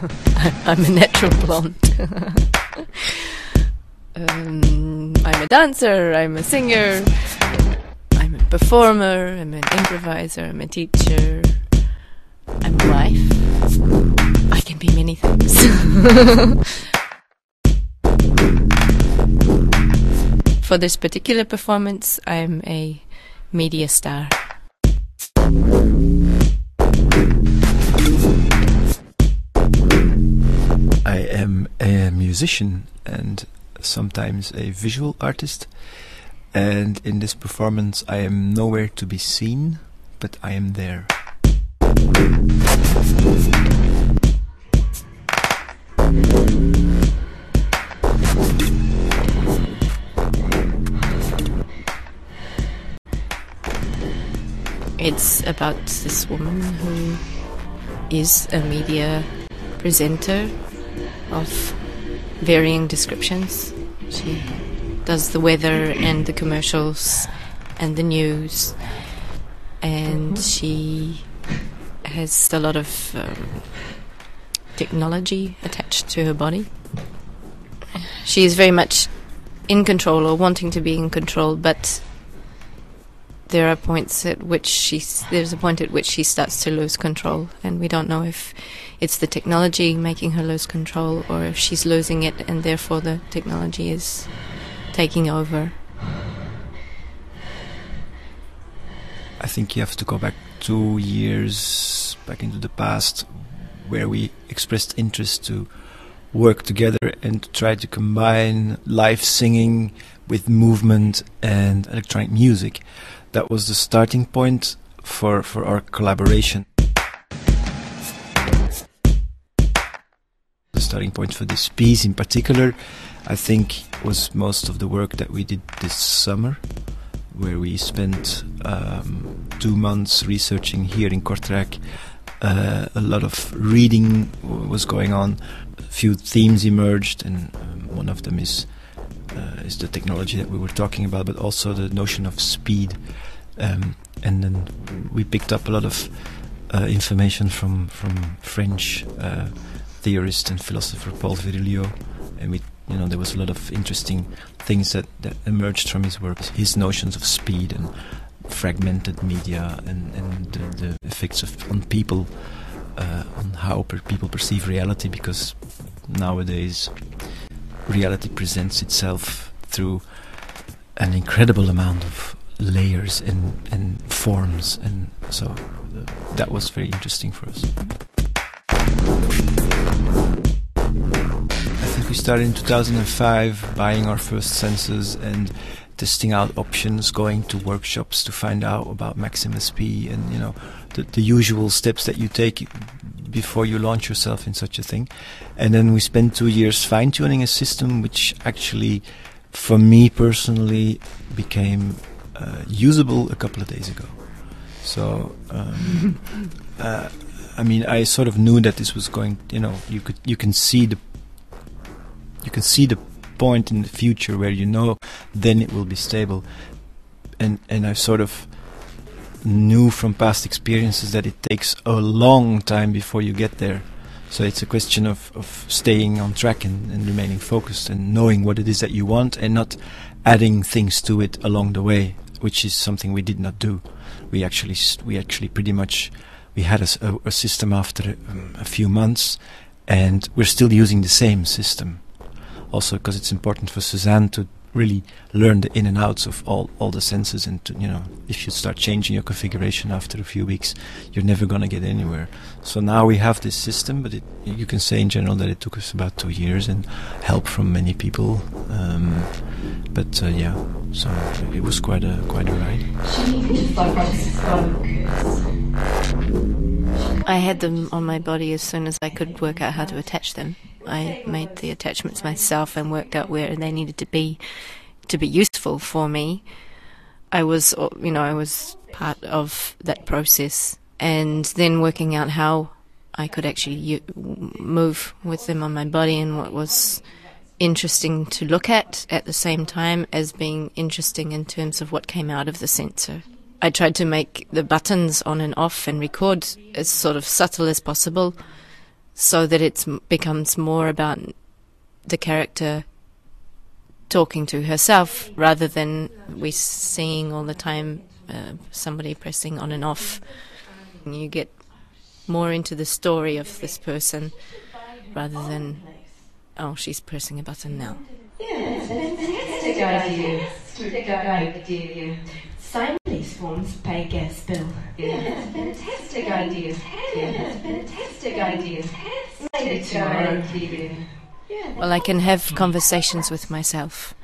I'm a natural blonde. I'm a dancer, I'm a singer, I'm a performer, I'm an improviser, I'm a teacher, I'm a wife. I can be many things. For this particular performance, I'm a media star. I am a musician and sometimes a visual artist, and in this performance I am nowhere to be seen, but I am there. It's about this woman who is a media presenter of varying descriptions. She does the weather and the commercials and the news, and she has a lot of technology attached to her body. She is very much in control, or wanting to be in control, but there are points at which there's a point at which she starts to lose control, and we don't know if it's the technology making her lose control or if she's losing it and therefore the technology is taking over. I think you have to go back 2 years back into the past, where we expressed interest to work together and try to combine live singing with movement and electronic music. That was the starting point for our collaboration. The starting point for this piece in particular, I think, was most of the work that we did this summer, where we spent 2 months researching here in Kortrijk. A lot of reading was going on. A few themes emerged, and one of them is the technology that we were talking about, but also the notion of speed. And then we picked up a lot of information from French theorist and philosopher Paul Virilio, and there was a lot of interesting things that emerged from his work. His notions of speed and fragmented media and the effects on people, on how people perceive reality, because nowadays reality presents itself through an incredible amount of layers and forms, and so that was very interesting for us. I think we started in 2005 buying our first sensors and testing out options, going to workshops to find out about Maximus P, and the usual steps that you take before you launch yourself in such a thing. And then we spent 2 years fine-tuning a system which actually, for me personally, became usable a couple of days ago. So I sort of knew that this was going, you can see the point in the future where then it will be stable, and I sort of knew from past experiences that it takes a long time before you get there. So it's a question of staying on track and remaining focused and knowing what it is that you want and not adding things to it along the way, which is something we did not do. We actually pretty much, we had a system after a few months, and we're still using the same system. Also because it's important for Suzanne to really learn the in and outs of all the senses, and to, if you start changing your configuration after a few weeks, you're never going to get anywhere. So now we have this system, but you can say in general that it took us about 2 years and help from many people. So it was quite a ride. I had them on my body as soon as I could work out how to attach them. I made the attachments myself and worked out where they needed to be useful for me. I was part of that process, and then working out how I could actually move with them on my body, and what was interesting to look at the same time as being interesting in terms of what came out of the sensor. I tried to make the buttons on and off and record as sort of subtle as possible, so that it becomes more about the character talking to herself rather than we seeing all the time somebody pressing on and off. And you get more into the story of this person rather than, oh, she's pressing a button now. Yeah, fantastic idea. Fantastic idea. Sign lease forms, pay gas bill. Yeah, fantastic idea. Yeah, fantastic idea. Maybe tomorrow. Well, I can have conversations with myself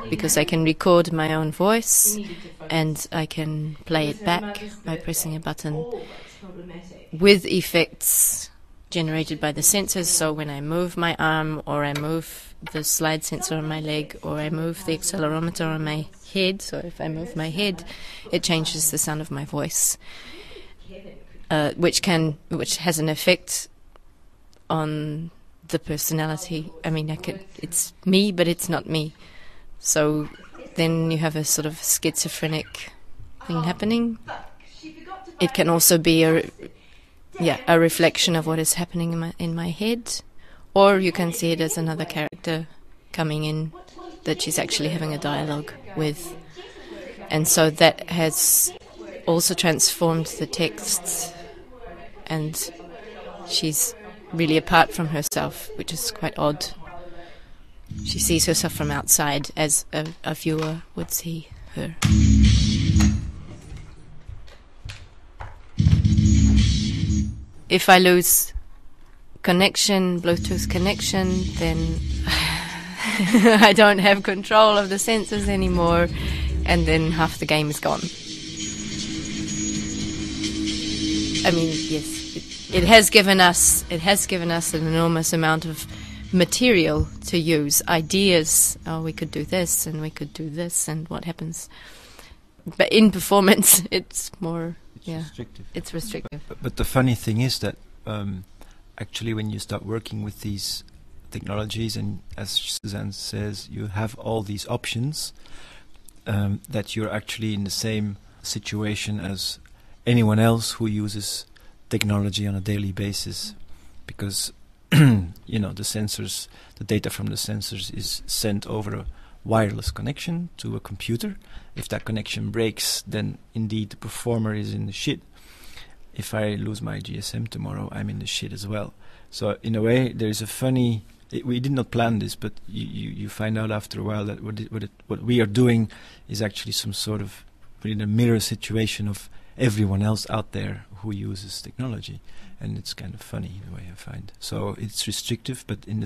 because I can record my own voice and I can play it back by pressing a button with effects generated by the sensors. So when I move my arm, or I move the slide sensor on my leg, or I move the accelerometer on my head, so if I move my head, it changes the sound of my voice, which has an effect on the personality. I mean, it's me, but it's not me. So then you have a sort of schizophrenic thing happening. It can also be a reflection of what is happening in my head, or you can see it as another character coming in that she's actually having a dialogue with. And so that has also transformed the texts, and she's really apart from herself, which is quite odd. She sees herself from outside as a viewer would see her. If I lose connection, Bluetooth connection, then I don't have control of the sensors anymore, and then half the game is gone. I mean, yes, it has given us an enormous amount of material to use, ideas. Oh, we could do this and we could do this, and what happens? But in performance, it's more, restrictive. It's restrictive. But the funny thing is that actually, when you start working with these technologies, and as Suzanne says, you have all these options, that you're actually in the same situation as anyone else who uses technology on a daily basis, because the sensors, the data from the sensors is sent over a wireless connection to a computer. If that connection breaks, then indeed the performer is in the shit. If I lose my GSM tomorrow, I'm in the shit as well. So in a way, there is a funny. We did not plan this, but you find out after a while that what we are doing is actually some sort of in a mirror situation of everyone else out there who uses technology, and it's kind of funny in a way, I find. So it's restrictive, but at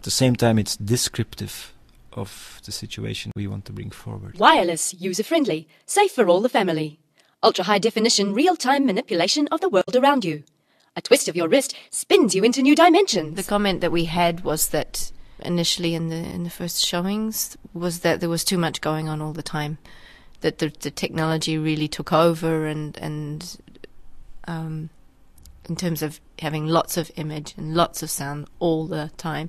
the same time, it's descriptive of the situation we want to bring forward. Wireless, user-friendly, safe for all the family. Ultra-high-definition, real-time manipulation of the world around you. A twist of your wrist spins you into new dimensions. The comment that we had was that initially in the first showings was that there was too much going on all the time, that the technology really took over, and in terms of having lots of image and lots of sound all the time.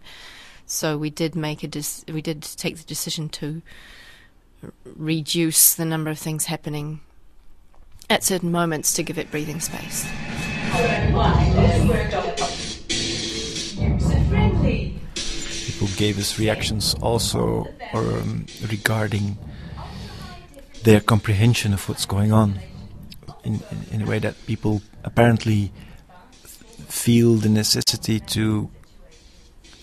So we did take the decision to reduce the number of things happening at certain moments to give it breathing space. People gave us reactions also regarding their comprehension of what's going on, in a way that people apparently feel the necessity to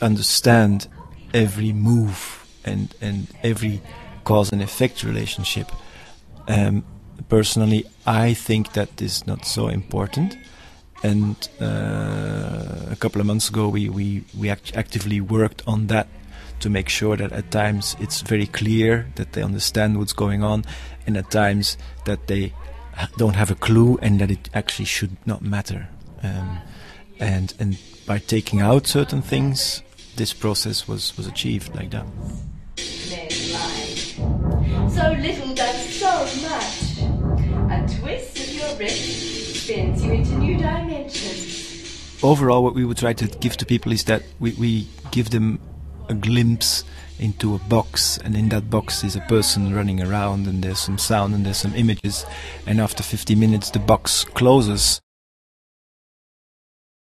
understand every move and every cause and effect relationship. Personally, I think that is not so important. And a couple of months ago, we actively worked on that to make sure that at times it's very clear that they understand what's going on, and at times that they don't have a clue and that it actually should not matter. And by taking out certain things, this process was achieved like that. So little does so much. A twist of your wrist spins you into new dimensions. Overall, what we would try to give to people is that we give them a glimpse into a box, and in that box is a person running around, and there's some sound and there's some images, and after 50 minutes the box closes.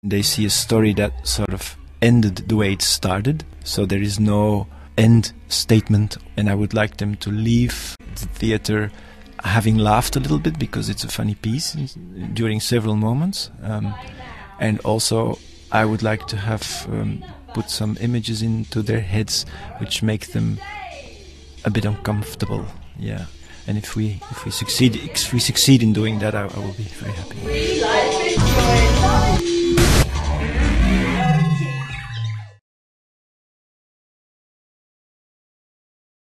They see a story that sort of ended the way it started, so there is no end statement, and I would like them to leave the theatre having laughed a little bit, because it's a funny piece during several moments, and also I would like to have put some images into their heads which make them a bit uncomfortable. Yeah, and if we succeed in doing that, I will be very happy.